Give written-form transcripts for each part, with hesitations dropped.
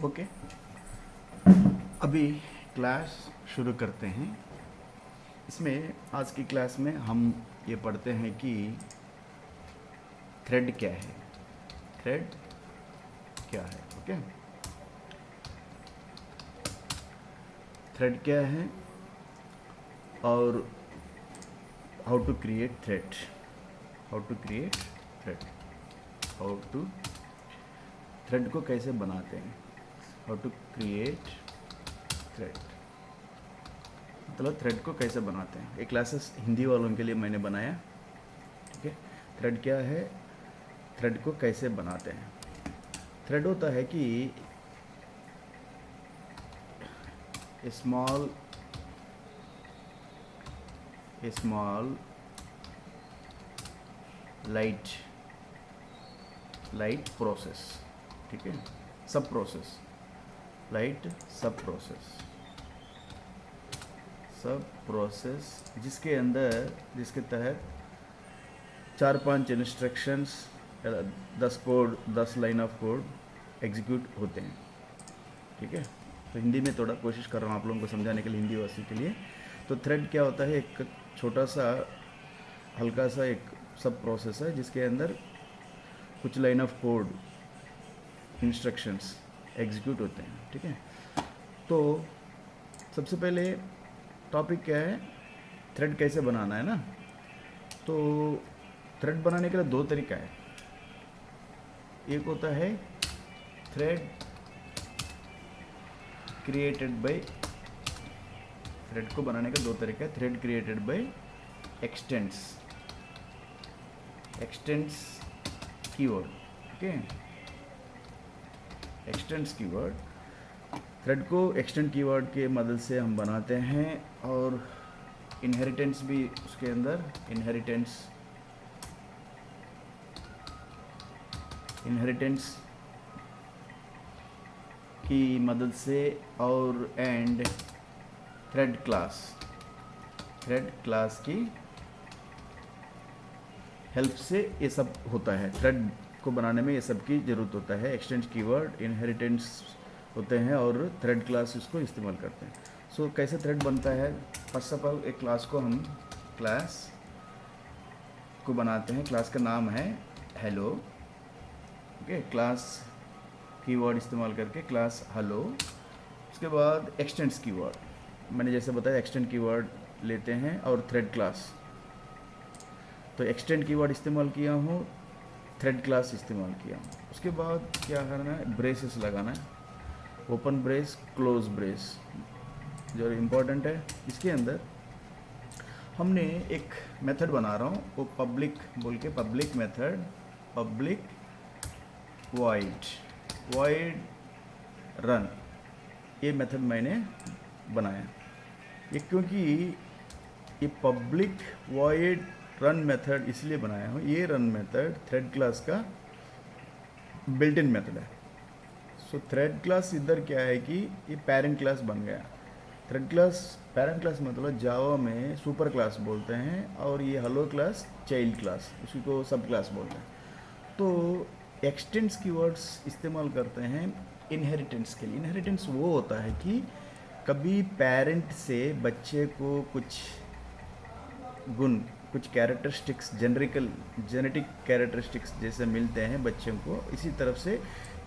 Okay, अभी class शुरू करते हैं। इसमें आज की क्लास में हम ये पढ़ते हैं कि थ्रेड क्या है। थ्रेड क्या है? ओके, थ्रेड क्या है और how to create thread, how to create thread, how to thread को कैसे बनाते हैं, हाउ टू क्रिएट थ्रेड, मतलब थ्रेड को कैसे बनाते हैं। ये क्लासेस हिंदी वालों के लिए मैंने बनाया। ठीक है, थ्रेड क्या है, थ्रेड को कैसे बनाते हैं। थ्रेड होता है कि स्मॉल लाइट प्रोसेस। ठीक है, सब प्रोसेस, लाइट सब प्रोसेस जिसके अंदर, जिसके तहत 4-5 instructions, 10 line of code execute होते हैं। ठीक है, तो हिंदी में थोड़ा कोशिश कर रहा हूँ आप लोगों को समझाने के लिए, हिंदी वासी के लिए। तो थ्रेड क्या होता है, एक छोटा सा हल्का सा एक सब प्रोसेस है जिसके अंदर कुछ line of code instructions execute होते हैं। ठीक है, तो सबसे पहले टॉपिक क्या है, थ्रेड कैसे बनाना है ना। तो थ्रेड बनाने के लिए दो तरीका है। एक होता है थ्रेड क्रिएटेड बाय, थ्रेड को बनाने का दो तरीका है। Thread created by x tends keyword. Okay, x tends keyword, thread को एक्सटेंड कीवर्ड के मदद से हम बनाते हैं। और इनहेरिटेंस भी उसके अंदर, इनहेरिटेंस की मदद से, और एंड थ्रेड क्लास की हेल्प से ये सब होता है। थ्रेड को बनाने में ये सब की ज़रूरत होता है। एक्सटेंड कीवर्ड, इनहेरिटेंस होते हैं और थ्रेड क्लास इसको इस्तेमाल करते हैं। सो कैसे थ्रेड बनता है, फर्स्ट ऑफ ऑल एक क्लास को हम बनाते हैं। क्लास का नाम है हेलो। ओके, क्लास कीवर्ड इस्तेमाल करके क्लास हेलो। उसके बाद एक्सटेंड्स कीवर्ड, मैंने जैसे बताया एक्सटेंड कीवर्ड लेते हैं और थ्रेड क्लास। तो एक्सटेंड कीवर्ड इस्तेमाल किया हूँ, थ्रेड क्लास इस्तेमाल किया हूँ। उसके बाद क्या करना है, ब्रेसेस लगाना है, ओपन ब्रेस, क्लोज ब्रेस, जो इम्पोर्टेंट है। इसके अंदर हमने एक मेथड बना रहा हूँ, वो पब्लिक बोल के, public method, public void run, ये मेथड मैंने बनाया। ये क्योंकि ये पब्लिक वॉइड रन मेथड इसलिए बनाया हूँ, ये रन मेथड थ्रेड क्लास का बिल्ट इन मेथड है। सो थ्रेड क्लास इधर क्या है कि ये पेरेंट क्लास बन गया। थ्रेड क्लास, पेरेंट क्लास मतलब जावा में सुपर क्लास बोलते हैं, और ये हेलो क्लास चाइल्ड क्लास, उसी को सब क्लास बोलते हैं। तो एक्सटेंड्स कीवर्ड्स इस्तेमाल करते हैं इनहेरिटेंस के लिए। इनहेरिटेंस वो होता है कि कभी पेरेंट से बच्चे को कुछ गुण, कुछ कैरेक्टरिस्टिक्स, जेनेटिक कैरेक्टरिस्टिक्स जैसे मिलते हैं बच्चों को, इसी तरफ से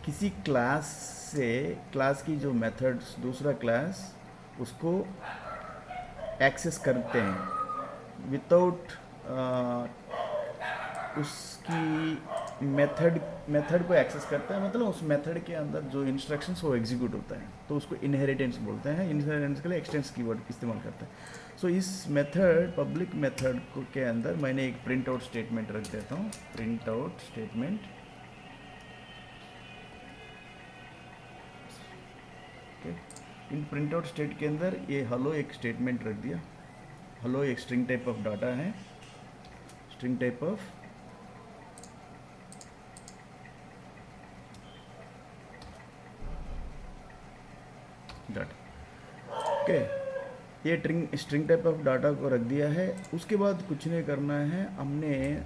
किसी क्लास से, क्लास की जो मेथड्स दूसरा क्लास उसको एक्सेस करते हैं विदाउट उसकी मेथड को एक्सेस करता है, मतलब उस मेथड के अंदर जो इंस्ट्रक्शंस वो एग्जीक्यूट होता है, तो उसको इनहेरिटेंस बोलते हैं। इनहेरिटेंस के लिए एक्सटेंस कीवर्ड इस्तेमाल करते हैं। सो इस मेथड, पब्लिक मेथड के अंदर मैंने एक प्रिंट आउट स्टेटमेंट रख देता हूँ, print out statement. Okay, in print out state के अंदर ये हेलो एक स्टेटमेंट रख दिया। हेलो एक स्ट्रिंग टाइप ऑफ डाटा है, string type of data. Okay, ये स्ट्रिंग टाइप ऑफ डाटा को रख दिया है। उसके बाद कुछ नहीं करना है, हमने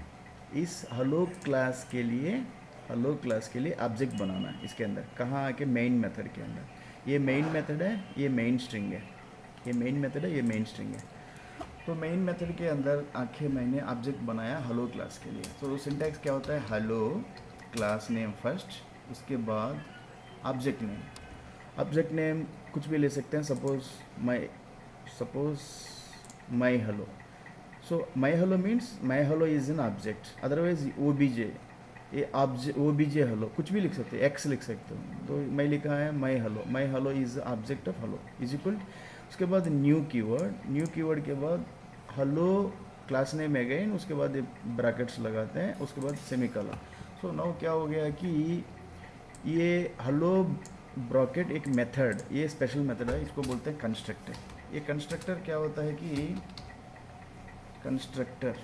इस हेलो क्लास के लिए हेलो क्लास के लिए ऑब्जेक्ट बनाना है इसके अंदर, कहाँ आके मेन मेथड के अंदर। ये मेन मेथड है, ये मेन स्ट्रिंग है, ये मेन मेथड है, ये मेन स्ट्रिंग है। तो मेन मेथड के अंदर आके मैंने ऑब्जेक्ट बनाया हेलो क्लास के लिए। तो सिंटैक्स क्या होता है, हेलो क्लास नेम फर्स्ट, उसके बाद ऑब्जेक्ट नेम। ऑब्जेक्ट नेम कुछ भी ले सकते हैं, suppose my hello. So my hello means my hello is an object, otherwise OBJ, ये ऑब्जेक्ट ओबीजे हेलो कुछ भी लिख सकते हैं, एक्स लिख सकते हो। तो मैं लिखा है my hello is object of hello is equal. उसके बाद न्यू कीवर्ड के बाद हेलो क्लास नेम अगेन, उसके बाद ये ब्रैकेट्स लगाते हैं, उसके बाद सेमीकोलन। सो नाउ क्या हो गया कि ये हेलो ब्रैकेट एक मेथड, ये स्पेशल मेथड है, इसको बोलते हैं कंस्ट्रक्टर। ये कंस्ट्रक्टर क्या होता है कि कंस्ट्रक्टर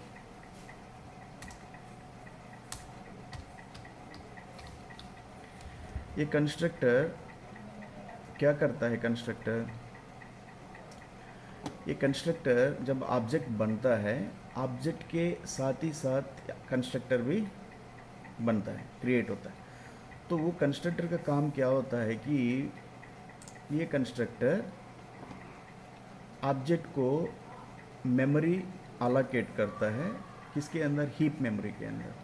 ये कंस्ट्रक्टर क्या करता है, ये कंस्ट्रक्टर जब ऑब्जेक्ट बनता है, ऑब्जेक्ट के साथ ही साथ कंस्ट्रक्टर भी बनता है, क्रिएट होता है। तो वो कंस्ट्रक्टर का काम क्या होता है कि ये कंस्ट्रक्टर ऑब्जेक्ट को मेमोरी अलोकेट करता है, किसके अंदर, हीप मेमोरी के अंदर,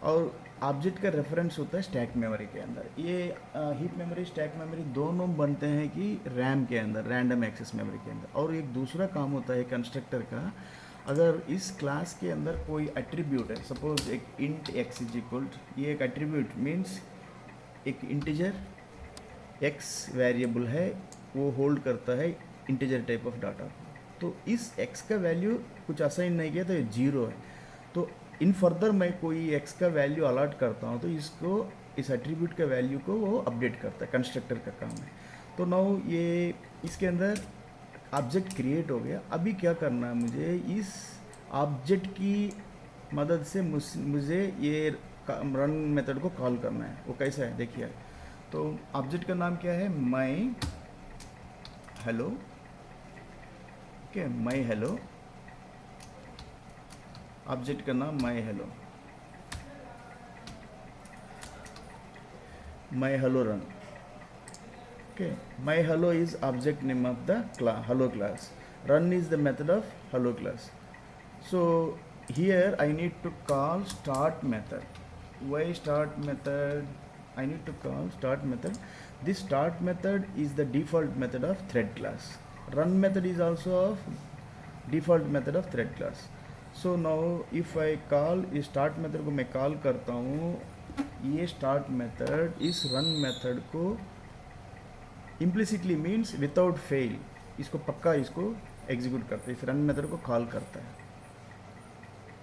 और ऑब्जेक्ट का रेफरेंस होता है स्टैक मेमोरी के अंदर। ये हीप मेमोरी स्टैक मेमोरी दोनों बनते हैं कि रैम के अंदर, रैंडम एक्सेस मेमोरी के अंदर। और एक दूसरा काम होता है कंस्ट्रक्टर का, अगर इस क्लास के अंदर कोई एट्रीब्यूट है, सपोज एक इंट एक्स इज इक्वल, ये एक एट्रीब्यूट मीन्स एक इंटीजर एक्स वेरिएबल है, वो होल्ड करता है इंटीजर टाइप ऑफ डाटा। तो इस एक्स का वैल्यू कुछ असाइन नहीं किया तो ये 0 है। तो इन फर्दर मैं कोई एक्स का वैल्यू अलॉट करता हूँ तो इसको, इस एट्रीब्यूट का वैल्यू को वो अपडेट करता है, कंस्ट्रक्टर का काम है। तो नाउ ये इसके अंदर ऑब्जेक्ट क्रिएट हो गया। अभी क्या करना है मुझे, इस ऑब्जेक्ट की मदद से मुझे ये रन मेथड को कॉल करना है। वो कैसा है देखिए। तो ऑब्जेक्ट का नाम क्या है, my hello, okay, my hello, object का नाम my hello, my hello run, okay. My hello is object name of the hello class, run is the method of hello class. So here I need to call start method. Why start method? I need to call start method. This start method is the default method of thread class. Run method is also of default method of thread class. So now if I call इस start method को मैं call करता हूँ, ये start method इस run method को implicitly means without fail, इसको पक्का इसको एग्जीक्यूट करता है, इस रन मेथड को कॉल करता है।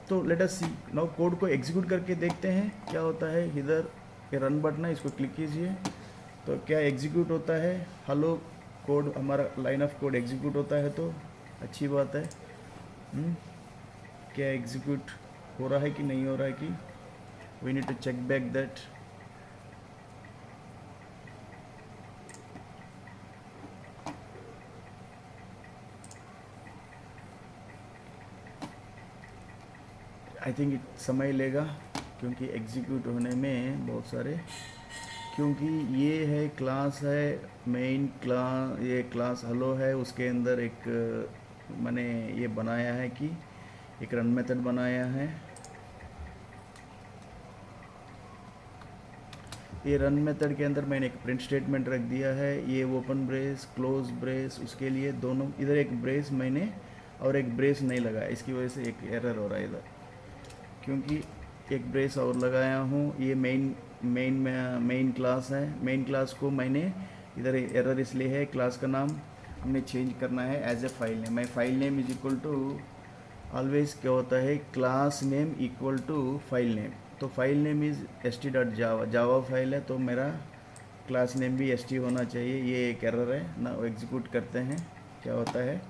तो लेट अस सी नाउ कोड को एग्जीक्यूट करके देखते हैं क्या होता है। इधर ये रन बटन है, इसको क्लिक कीजिए तो क्या एग्जीक्यूट होता है, हेलो कोड, हमारा लाइन ऑफ कोड एग्जीक्यूट होता है, तो अच्छी बात है। क्या एग्जीक्यूट हो रहा है कि नहीं हो रहा है कि we need to check back that. I think समय लेगा क्योंकि एग्जीक्यूट होने में बहुत सारे, क्योंकि ये है क्लास है मेन क्लास, ये क्लास हेलो है, उसके अंदर एक मैंने ये बनाया है कि एक रन मेथड बनाया है। ये रन मेथड के अंदर मैंने एक प्रिंट स्टेटमेंट रख दिया है, ये ओपन ब्रेस क्लोज ब्रेस, उसके लिए दोनों, इधर एक ब्रेस मैंने और एक ब्रेस नहीं लगाया, इसकी वजह से एक एरर हो रहा है इधर, क्योंकि एक ब्रेस और लगाया हूँ। ये मेन क्लास है, मेन क्लास को मैंने इधर एरर इसलिए है, क्लास का नाम हमने चेंज करना है as a file name. My file name is equal to always क्या होता है, class name equal to file name. तो file name is st.java, Java file है तो मेरा क्लास नेम भी st होना चाहिए। ये एक एरर है ना, एग्जीक्यूट करते हैं क्या होता है।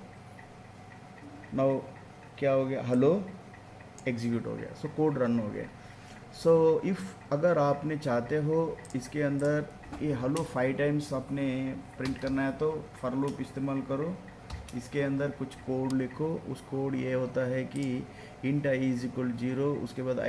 नाउ क्या हो गया, हेलो एग्जीक्यूट हो गया, सो कोड रन हो गया। सो इफ़ अगर आपने चाहते हो इसके अंदर ये हेलो 5 टाइम्स आपने प्रिंट करना है तो फॉर लूप इस्तेमाल करो, इसके अंदर कुछ कोड लिखो। उस कोड ये होता है कि इंट i इज इक्वल 0, उसके बाद